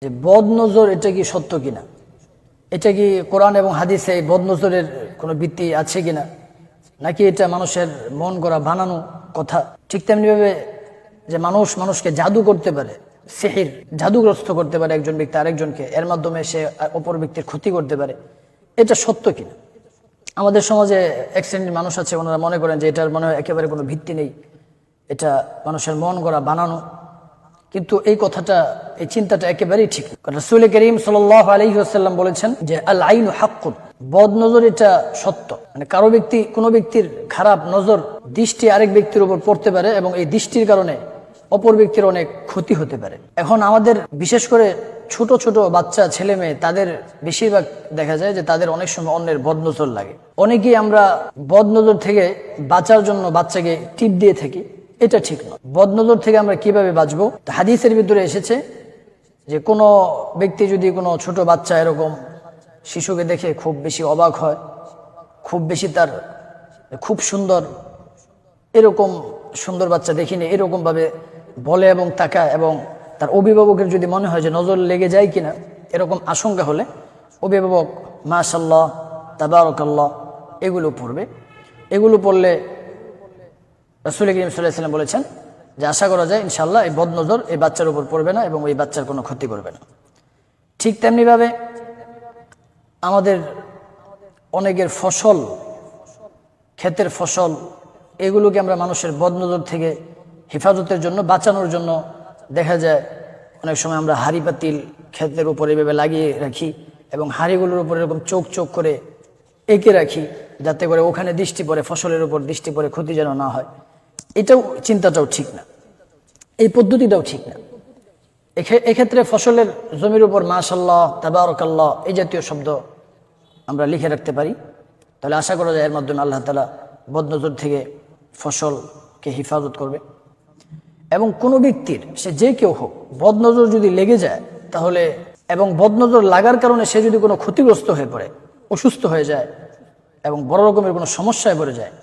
যে বদনজর এটা কি সত্য কিনা, এটা কি কোরআন এবং হাদিসে এই বদনজরের কোনো ভিত্তি আছে কিনা, নাকি এটা মানুষের মন গড়া বানানো কথা। ঠিক তেমনিভাবে যে মানুষকে জাদু করতে পারে, সিহির জাদুগ্রস্ত করতে পারে একজন ব্যক্তি আরেকজনকে, এর মাধ্যমে সে অপর ব্যক্তির ক্ষতি করতে পারে, এটা সত্য কিনা। আমাদের সমাজে এক শ্রেণীর মানুষ আছে, ওনারা মনে করেন যে এটার মনে হয় একেবারে কোনো ভিত্তি নেই, এটা মানুষের মন গড়া বানানো। কিন্তু এই কথাটা, এই চিন্তাটা একেবারেই ঠিক না। রাসূল করিম সাল্লাল্লাহু আলাইহি ওয়াসাল্লাম বলেছেন যে আল আইনু হাক্কুন, বদনজর এটা সত্য। মানে কোনো ব্যক্তির খারাপ নজর, দৃষ্টি আরেক ব্যক্তির উপর পড়তে পারে এবং এই দৃষ্টির কারণে অপর ব্যক্তির অনেক ক্ষতি হতে পারে। এখন আমাদের বিশেষ করে ছোট ছোট বাচ্চা ছেলে মেয়ে, তাদের বেশিরভাগ দেখা যায় যে তাদের অনেক সময় অন্যের বদনজর লাগে। অনেকেই আমরা বদনজর থেকে বাঁচার জন্য বাচ্চাকে টিপ দিয়ে থাকি, এটা ঠিক নয়। বদনজর থেকে আমরা কিভাবে বাঁচবো? হাদিসের ভিতরে এসেছে যে কোনো ব্যক্তি যদি কোনো ছোট বাচ্চা এরকম শিশুকে দেখে খুব বেশি অবাক হয়, খুব বেশি তার খুব সুন্দর, এরকম সুন্দর বাচ্চা দেখিনি, এরকম ভাবে বলে এবং তাকায়, এবং তার অভিভাবকের যদি মনে হয় যে নজর লেগে যায় কিনা, এরকম আশঙ্কা হলে অভিভাবক মাশাআল্লাহ, তাবারাকাল্লাহ এগুলো পড়বে। এগুলো পড়লে রাসূল করিম সাল্লাল্লাহু আলাইহি ওয়াসাল্লাম বলেছেন যে আশা করা যায় ইনশাআল্লাহ এই বদনজর এই বাচ্চার উপর পড়বে না এবং ওই বাচ্চার কোনো ক্ষতি করবে না। ঠিক তেমনিভাবে আমাদের অনেকের ফসল, ক্ষেতের ফসল, এগুলোকে আমরা মানুষের বদনজর থেকে হেফাজতের জন্য, বাঁচানোর জন্য দেখা যায় অনেক সময় আমরা হাঁড়ি পাতিল ক্ষেতের উপরে এভাবে লাগিয়ে রাখি এবং হাঁড়িগুলোর উপরে এরকম চোখ চোখ করে এঁকে রাখি, যাতে করে ওখানে দৃষ্টি পড়ে, ফসলের উপর দৃষ্টি পড়ে ক্ষতি যেন না হয়। এটাও, চিন্তাটাও ঠিক না, এই পদ্ধতিটাও ঠিক না। এক্ষেত্রে ফসলের জমির উপর মাশাআল্লাহ, তাবারাকাল্লাহ এই জাতীয় শব্দ আমরা লিখে রাখতে পারি, তাহলে আশা করা যায় এর মাধ্যমে আল্লাহ তাআলা বদনজর থেকে ফসলকে হেফাজত করবে। এবং কোনো ব্যক্তির, সে যে কেউ হোক, বদনজর যদি লেগে যায় তাহলে, এবং বদনজর লাগার কারণে সে যদি কোনো ক্ষতিগ্রস্ত হয়ে পড়ে, অসুস্থ হয়ে যায় এবং বড় রকমের কোনো সমস্যায় পড়ে যায়,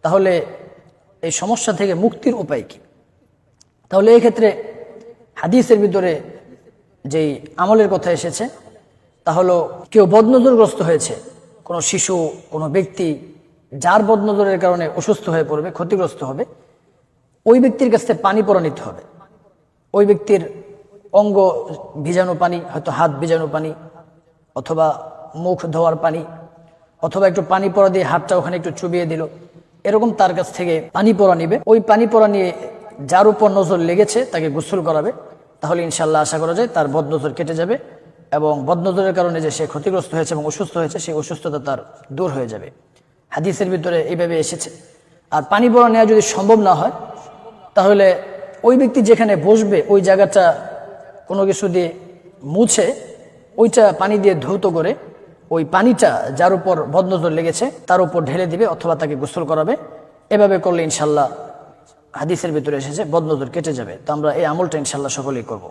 তাহলে এই সমস্যা থেকে মুক্তির উপায় কি? তাহলে এই ক্ষেত্রে হাদিসের ভিতরে যেই আমলের কথা এসেছে তা হলো, কেউ বদনজরগ্রস্ত হয়েছে, কোনো শিশু, কোনো ব্যক্তি যার বদনজরের কারণে অসুস্থ হয়ে পড়বে, ক্ষতিগ্রস্ত হবে, ওই ব্যক্তির কাছ থেকে পানি পরা নিতে হবে। ওই ব্যক্তির অঙ্গ ভিজানো পানি, হয়তো হাত ভিজানো পানি, অথবা মুখ ধোয়ার পানি, অথবা একটু পানি পরা দিয়ে হাতটা ওখানে একটু চুবিয়ে দিল, এরকম তার কাছ থেকে পানি পরা নিবে। ওই পানি পরা নিয়ে যার উপর নজর লেগেছে তাকে গোসল করাবে, তাহলে ইনশাআল্লাহ আশা করা যায় তার বদনজর কেটে যাবে এবং বদনজরের কারণে যে সে ক্ষতিগ্রস্ত হয়েছে এবং অসুস্থ হয়েছে, সেই অসুস্থতা তার দূর হয়ে যাবে। হাদিসের ভিতরে এইভাবে এসেছে। আর পানি পরা নেওয়া যদি সম্ভব না হয়, তাহলে ওই ব্যক্তি যেখানে বসবে ওই জায়গাটা কোনো কিছু দিয়ে মুছে, ওইটা পানি দিয়ে ধৌত করে ওই পানিটা যার উপর বদনজর লেগেছে তার উপর ঢেলে দিবে অথবা তাকে গোসল করাবে। এভাবে করলে ইনশাআল্লাহ হাদিসের ভিতরে এসেছে বদনজর কেটে যাবে। তো আমরা এই আমলটা ইনশাআল্লাহ সকলেই করব।